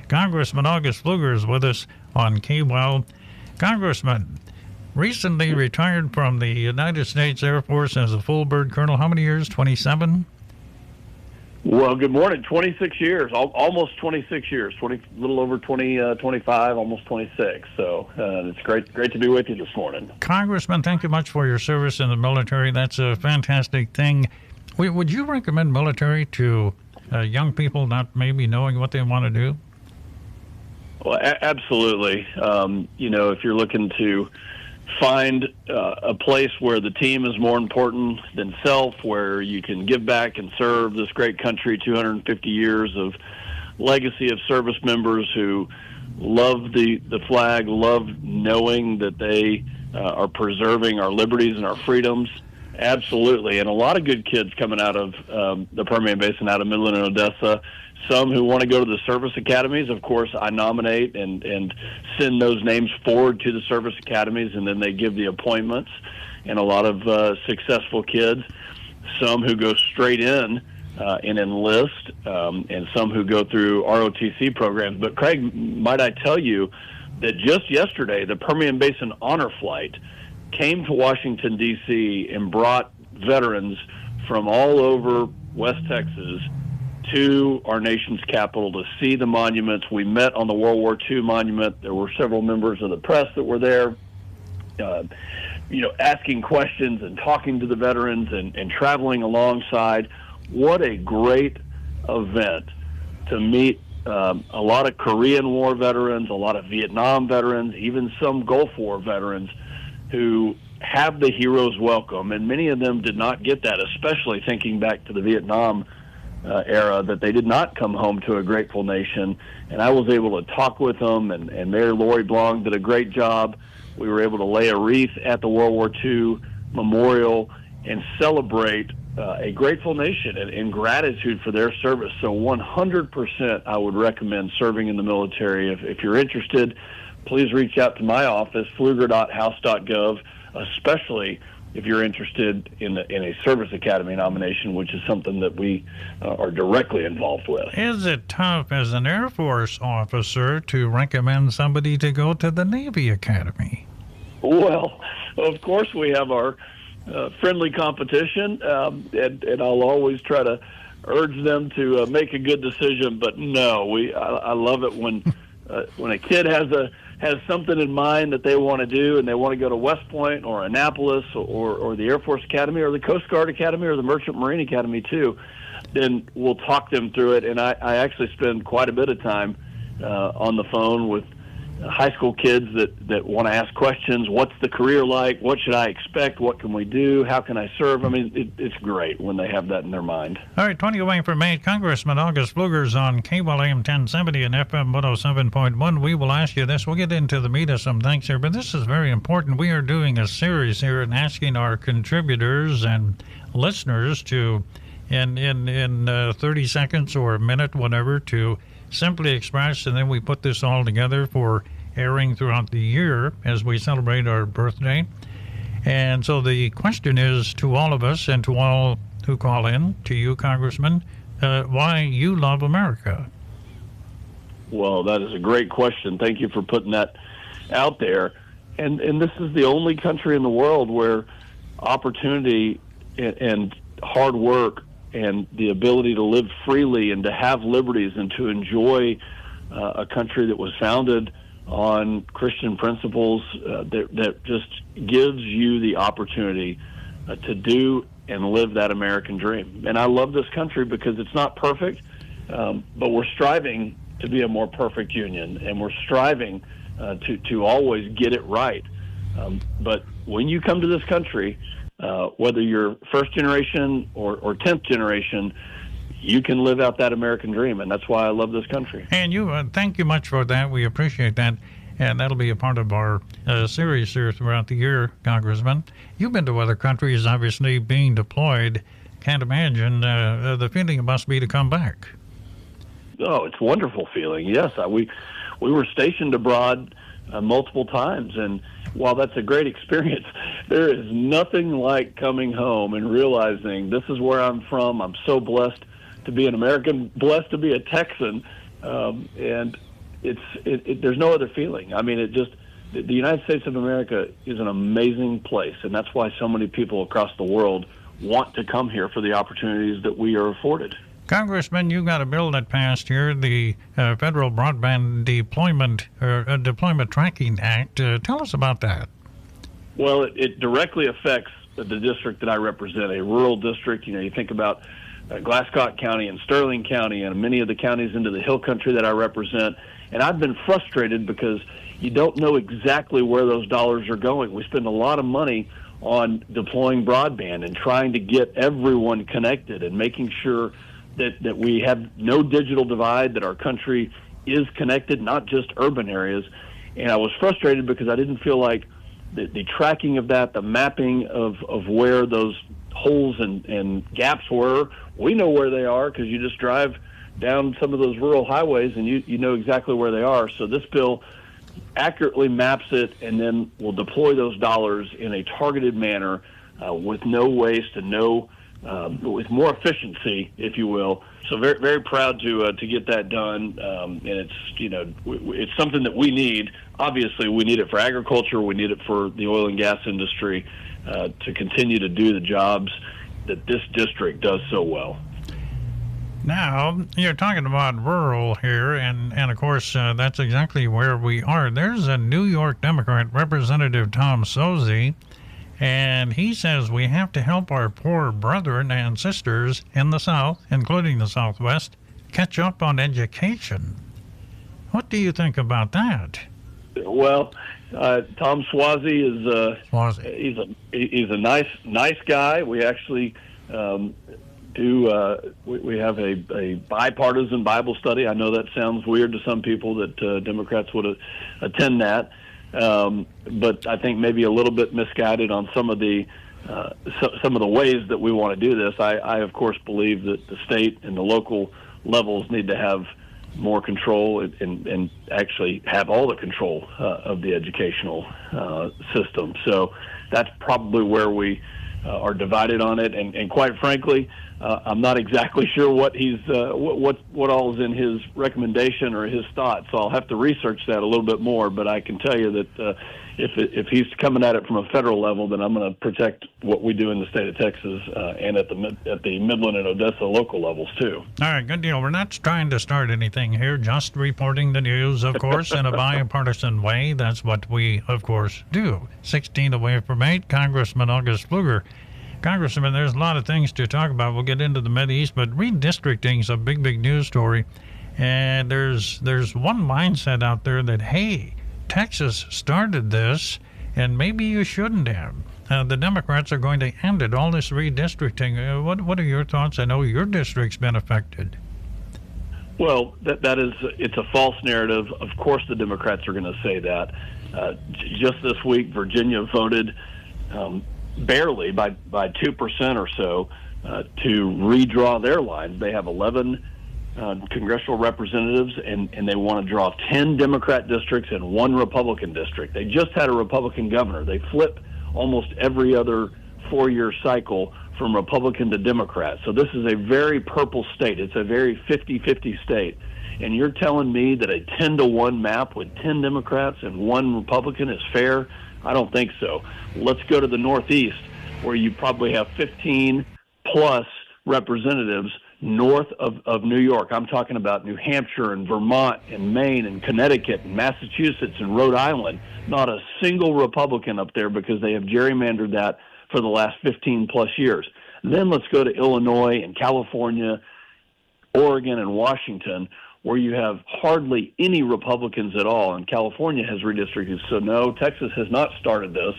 Congressman August Pfluger is with us on KWEL. Congressman, recently retired from the United States Air Force as a full bird colonel. How many years? 27? Well, good morning. 26 years, almost 26 years, a little over 25, almost 26. So it's great to be with you this morning. Congressman, thank you much for your service in the military. That's a fantastic thing. Would you recommend military to young people not maybe knowing what they want to do? Well, absolutely. If you're looking to find a place where the team is more important than self, where you can give back and serve this great country, 250 years of legacy of service members who love the flag, love knowing that they are preserving our liberties and our freedoms. Absolutely. And a lot of good kids coming out of the Permian Basin, out of Midland and Odessa. Some who want to go to the service academies, of course, I nominate and send those names forward to the service academies, and then they give the appointments, and a lot of successful kids. Some who go straight in and enlist, and some who go through ROTC programs. But, Craig, might I tell you that just yesterday, the Permian Basin Honor Flight came to Washington, D.C., and brought veterans from all over West Texas to our nation's capital to see the monuments. We met on the World War II monument. There were several members of the press that were there, asking questions and talking to the veterans and traveling alongside. What a great event to meet a lot of Korean War veterans, a lot of Vietnam veterans, even some Gulf War veterans who have the hero's welcome. And many of them did not get that, especially thinking back to the Vietnam era, that they did not come home to a grateful nation. And I was able to talk with them, and Mayor Lori Blong did a great job. We were able to lay a wreath at the World War II Memorial and celebrate a grateful nation and in gratitude for their service. So 100% I would recommend serving in the military. If you're interested, please reach out to my office, pfluger.house.gov, especially if you're interested in a service academy nomination, which is something that we are directly involved with. Is it tough as an Air Force officer to recommend somebody to go to the Navy Academy? Well, of course we have our friendly competition, and I'll always try to urge them to make a good decision. But no, I love it when a kid has something in mind that they want to do, and they want to go to West Point or Annapolis or the Air Force Academy or the Coast Guard Academy or the Merchant Marine Academy too, then we'll talk them through it. And I actually spend quite a bit of time on the phone with high school kids that want to ask questions. What's the career like? What should I expect? What can we do? How can I serve? I mean, it's great when they have that in their mind. All right, 20 away from 8. Congressman August Pfluger's on KWEL AM 1070 and FM 107.1. We will ask you this. We'll get into the meat of some things here, but this is very important. We are doing a series here and asking our contributors and listeners to, in 30 seconds or a minute, whatever, to simply express, and then we put this all together for airing throughout the year as we celebrate our birthday. And so the question is to all of us and to all who call in, to you, Congressman, why you love America. Well, that is a great question. Thank you for putting that out there. And this is the only country in the world where opportunity and hard work and the ability to live freely and to have liberties and to enjoy a country that was founded on Christian principles that just gives you the opportunity to do and live that American dream. And I love this country because it's not perfect, but we're striving to be a more perfect union, and we're striving to always get it right. But when you come to this country, whether you're first generation or 10th generation, you can live out that American dream, and that's why I love this country. And you, thank you much for that. We appreciate that, and that'll be a part of our series here throughout the year, Congressman. You've been to other countries, obviously, being deployed. Can't imagine the feeling it must be to come back. Oh, it's a wonderful feeling. Yes, we were stationed abroad multiple times, and while that's a great experience, there is nothing like coming home and realizing this is where I'm from. I'm so blessed to be an American, blessed to be a Texan, and there's no other feeling. I mean, the United States of America is an amazing place, and that's why so many people across the world want to come here for the opportunities that we are afforded. Congressman, you got a bill that passed here, the Federal Broadband Deployment Tracking Act. Tell us about that. Well, it directly affects the district that I represent, a rural district. You know, you think about Glasscock County and Sterling County and many of the counties into the hill country that I represent. And I've been frustrated because you don't know exactly where those dollars are going. We spend a lot of money on deploying broadband and trying to get everyone connected and making sure that we have no digital divide, that our country is connected, not just urban areas. And I was frustrated because I didn't feel like the tracking of that, the mapping of where those holes and gaps were. We know where they are because you just drive down some of those rural highways and you know exactly where they are. So this bill accurately maps it and then will deploy those dollars in a targeted manner with no waste and with more efficiency, if you will. So very, very proud to get that done. And it's something that we need. Obviously, we need it for agriculture. We need it for the oil and gas industry to continue to do the jobs that this district does so well. Now, you're talking about rural here, and of course, that's exactly where we are. There's a New York Democrat, Representative Tom Suozzi, and he says we have to help our poor brethren and sisters in the South, including the Southwest, catch up on education. What do you think about that? Well, Tom Suozzi is he's a nice guy. We actually we have a bipartisan Bible study. I know that sounds weird to some people that Democrats would attend that, but I think maybe a little bit misguided on some of the ways that we want to do this. I of course believe that the state and the local levels need to have more control and actually have all the control of the educational system. So that's probably where we are divided on it. And quite frankly, I'm not exactly sure what he's what all is in his recommendation or his thoughts. So I'll have to research that a little bit more. But I can tell you that if he's coming at it from a federal level, then I'm going to protect what we do in the state of Texas and at the Midland and Odessa local levels too. All right, good deal. We're not trying to start anything here, just reporting the news, of course, in a bipartisan way. That's what we, of course, do. 16 away from 8, Congressman August Pfluger. Congressman, there's a lot of things to talk about. We'll get into the Mideast, but redistricting is a big news story. And there's one mindset out there that, hey, Texas started this, and maybe you shouldn't have. The Democrats are going to end it, all this redistricting. What are your thoughts? I know your district's been affected. Well, it's a false narrative. Of course the Democrats are going to say that. Just this week, Virginia voted barely by 2% or so to redraw their lines. They have 11 congressional representatives, and they want to draw 10 Democrat districts and 1 Republican district. They just had a Republican governor. They flip almost every other 4-year cycle from Republican to Democrat. So this is a very purple state. It's a very 50-50 state. And you're telling me that a 10-to-1 map with 10 Democrats and 1 Republican is fair? I don't think so. Let's go to the Northeast, where you probably have 15-plus representatives north of New York. I'm talking about New Hampshire and Vermont and Maine and Connecticut and Massachusetts and Rhode Island. Not a single Republican up there because they have gerrymandered that for the last 15-plus years. Then let's go to Illinois and California, Oregon and Washington, where you have hardly any Republicans at all, and California has redistricted. So no, Texas has not started this.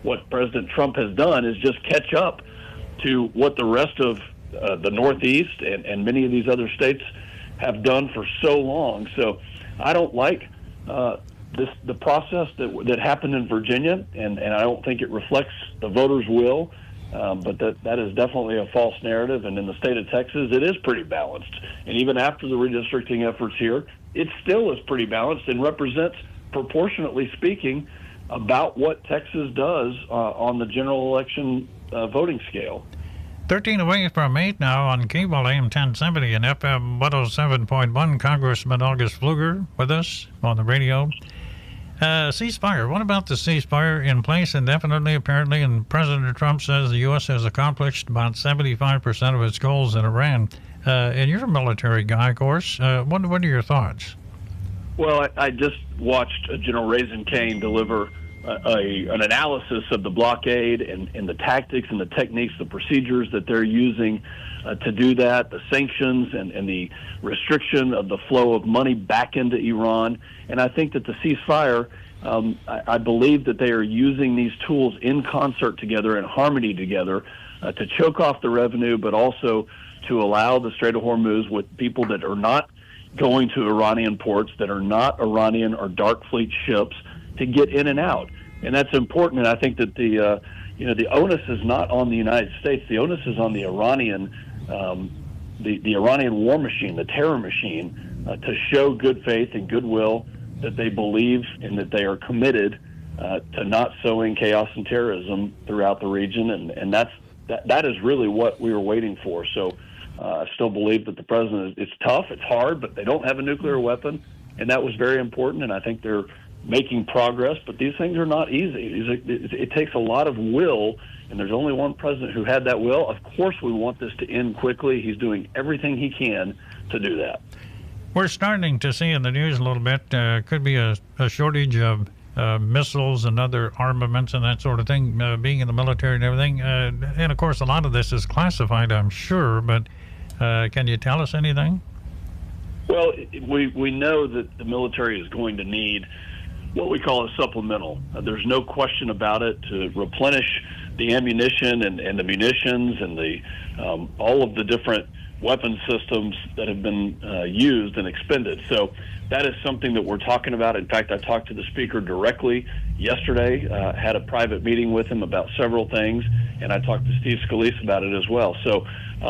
What President Trump has done is just catch up to what the rest of the Northeast and many of these other states have done for so long. So I don't like the process that happened in Virginia, and I don't think it reflects the voters' will. But that is definitely a false narrative, and in the state of Texas, it is pretty balanced. And even after the redistricting efforts here, it still is pretty balanced and represents, proportionately speaking, about what Texas does on the general election voting scale. 13 away from 8 now on KWEL AM 1070 and FM 107.1. Congressman August Pfluger with us on the radio. Ceasefire. What about the ceasefire in place indefinitely, apparently? And President Trump says the U.S. has accomplished about 75% of its goals in Iran. And you're a military guy, of course. What are your thoughts? Well, I just watched General Raisin Kane deliver an analysis of the blockade and the tactics and the techniques, the procedures that they're using to do that, the sanctions and the restriction of the flow of money back into Iran. And I think that the ceasefire, I believe that they are using these tools in concert together, in harmony together, to choke off the revenue, but also to allow the Strait of Hormuz with people that are not going to Iranian ports, that are not Iranian or dark fleet ships, to get in and out. And that's important. And I think that the onus is not on the United States. The onus is on the Iranian, the Iranian war machine, the terror machine, to show good faith and goodwill that they believe and that they are committed to not sowing chaos and terrorism throughout the region. And that is really what we were waiting for. So I still believe that the president, it's tough, it's hard, but they don't have a nuclear weapon. And that was very important. And I think they're making progress, but these things are not easy. It takes a lot of will, and there's only one president who had that will. Of course we want this to end quickly. He's doing everything he can to do that. We're starting to see in the news a little bit, could be a shortage of missiles and other armaments and that sort of thing, being in the military and everything. And, of course, a lot of this is classified, I'm sure, but can you tell us anything? Well, we know that the military is going to need what we call a supplemental. There's no question about it, to replenish the ammunition and the munitions and the all of the different weapon systems that have been used and expended. So that is something that we're talking about. In fact, I talked to the speaker directly yesterday, had a private meeting with him about several things, and I talked to Steve Scalise about it as well. So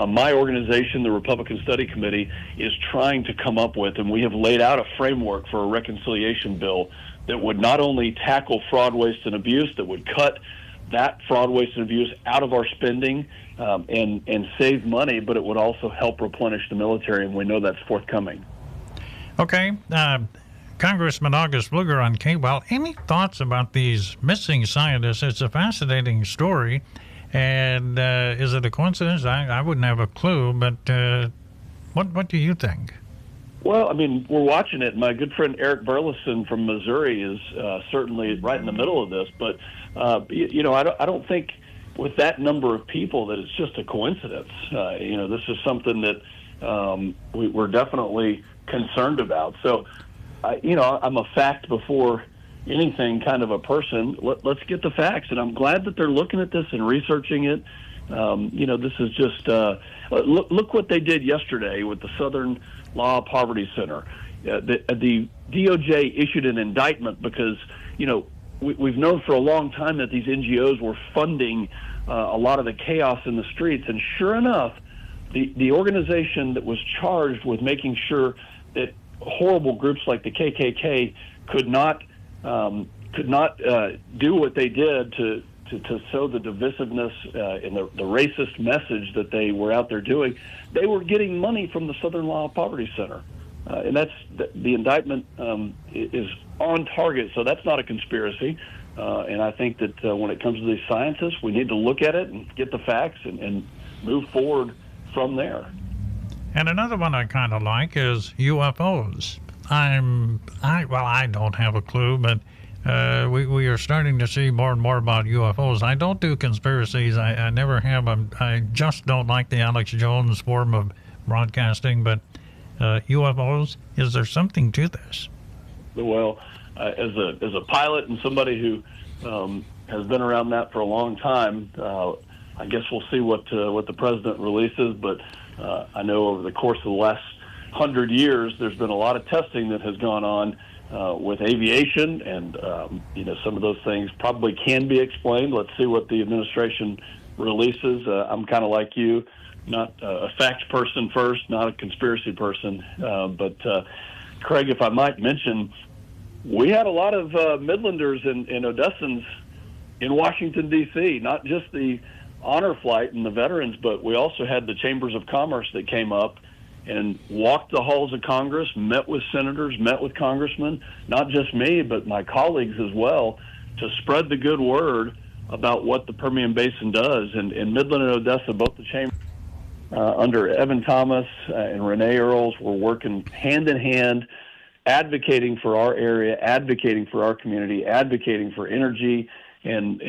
my organization, the Republican Study Committee, is trying to come up with, and we have laid out a framework for a reconciliation bill that would not only tackle fraud, waste, and abuse, that would cut that fraud, waste, and abuse out of our spending and save money, but it would also help replenish the military, and we know that's forthcoming. Okay. Congressman August Pfluger on KWEL. Any thoughts about these missing scientists? It's a fascinating story, and is it a coincidence? I wouldn't have a clue, but what do you think? Well, I mean, we're watching it. My good friend Eric Burleson from Missouri is certainly right in the middle of this. But, I don't think with that number of people that it's just a coincidence. This is something that we're definitely concerned about. So, I'm a fact before anything kind of a person. Let's get the facts. And I'm glad that they're looking at this and researching it. This is just look what they did yesterday with the Southern Law Poverty Center. The DOJ issued an indictment because, we've known for a long time that these NGOs were funding a lot of the chaos in the streets. And sure enough, the organization that was charged with making sure that horrible groups like the KKK could not do what they did to sow the divisiveness and the racist message that they were out there doing, they were getting money from the Southern Law Poverty Center. And that's the indictment is on target, so that's not a conspiracy. And I think that when it comes to these scientists, we need to look at it and get the facts and move forward from there. And another one I kind of like is UFOs. I don't have a clue, but we are starting to see more and more about UFOs. I don't do conspiracies. I never have. I just don't like the Alex Jones form of broadcasting. But UFOs, is there something to this? Well, as a pilot and somebody who has been around that for a long time, I guess we'll see what the president releases. But I know over the course of the last 100 years, there's been a lot of testing that has gone on with aviation, and some of those things probably can be explained. Let's see what the administration releases. I'm kind of like you, not a facts person first, not a conspiracy person. But Craig, if I might mention, we had a lot of Midlanders and Odessans in Washington, D.C., not just the Honor Flight and the veterans, but we also had the chambers of commerce that came up and walked the halls of Congress, met with senators, met with congressmen, not just me, but my colleagues as well, to spread the good word about what the Permian Basin does. And in Midland and Odessa, both the chambers under Evan Thomas and Renee Earls were working hand in hand, advocating for our area, advocating for our community, advocating for energy and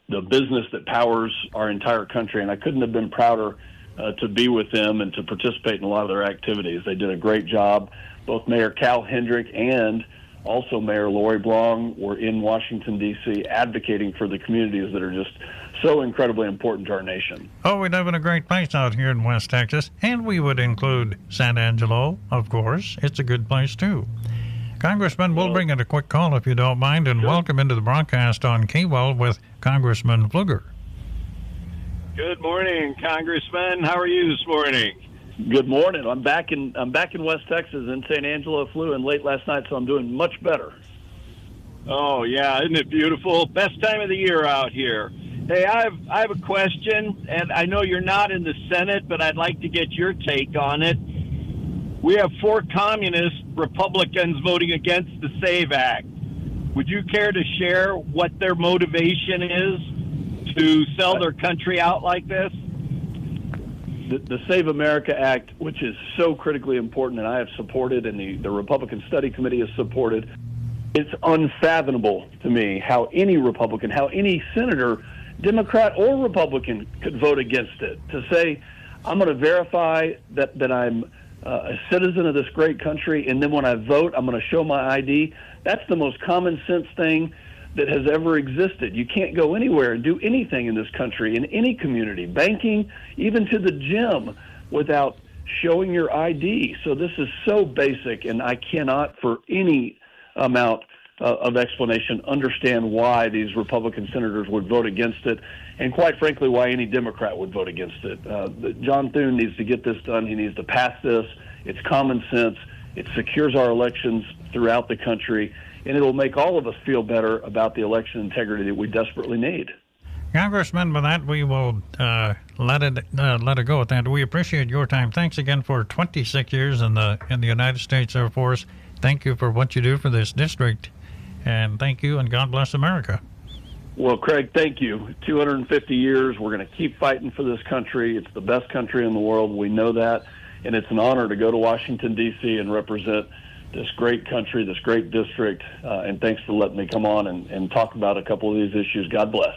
the business that powers our entire country. And I couldn't have been prouder to be with them and to participate in a lot of their activities. They did a great job. Both Mayor Cal Hendrick and also Mayor Lori Blong were in Washington, D.C., advocating for the communities that are just so incredibly important to our nation. Oh, we live in a great place out here in West Texas, and we would include San Angelo, of course. It's a good place, too. Congressman, we'll bring in a quick call if you don't mind, and welcome into the broadcast on KWEL with Congressman Pfluger. Good morning, Congressman. How are you this morning? Good morning. I'm back in West Texas in San Angelo. Flew in late last night, so I'm doing much better. Oh yeah, isn't it beautiful? Best time of the year out here. Hey, I have a question, and I know you're not in the Senate, but I'd like to get your take on it. We have 4 communist Republicans voting against the SAVE Act. Would you care to share what their motivation is to sell their country out like this? The Save America Act, which is so critically important, and I have supported, and the Republican Study Committee has supported, it's unfathomable to me how any Republican, how any senator, Democrat or Republican, could vote against it. To say, I'm going to verify that I'm a citizen of this great country, and then when I vote, I'm going to show my ID. That's the most common sense thing that has ever existed. You can't go anywhere and do anything in this country, in any community, banking, even to the gym, without showing your ID. So this is so basic, and I cannot, for any amount of explanation, understand why these Republican senators would vote against it, and quite frankly, why any Democrat would vote against it. John Thune needs to get this done. He needs to pass this. It's common sense. It secures our elections throughout the country, and it'll make all of us feel better about the election integrity that we desperately need. Congressman, with that, we will let it go at that. We appreciate your time. Thanks again for 26 years in the United States Air Force. Thank you for what you do for this district, and thank you, and God bless America. Well, Craig, thank you. 250 years. We're going to keep fighting for this country. It's the best country in the world. We know that, and it's an honor to go to Washington, D.C. and represent this great country, this great district, and thanks for letting me come on and talk about a couple of these issues. God bless.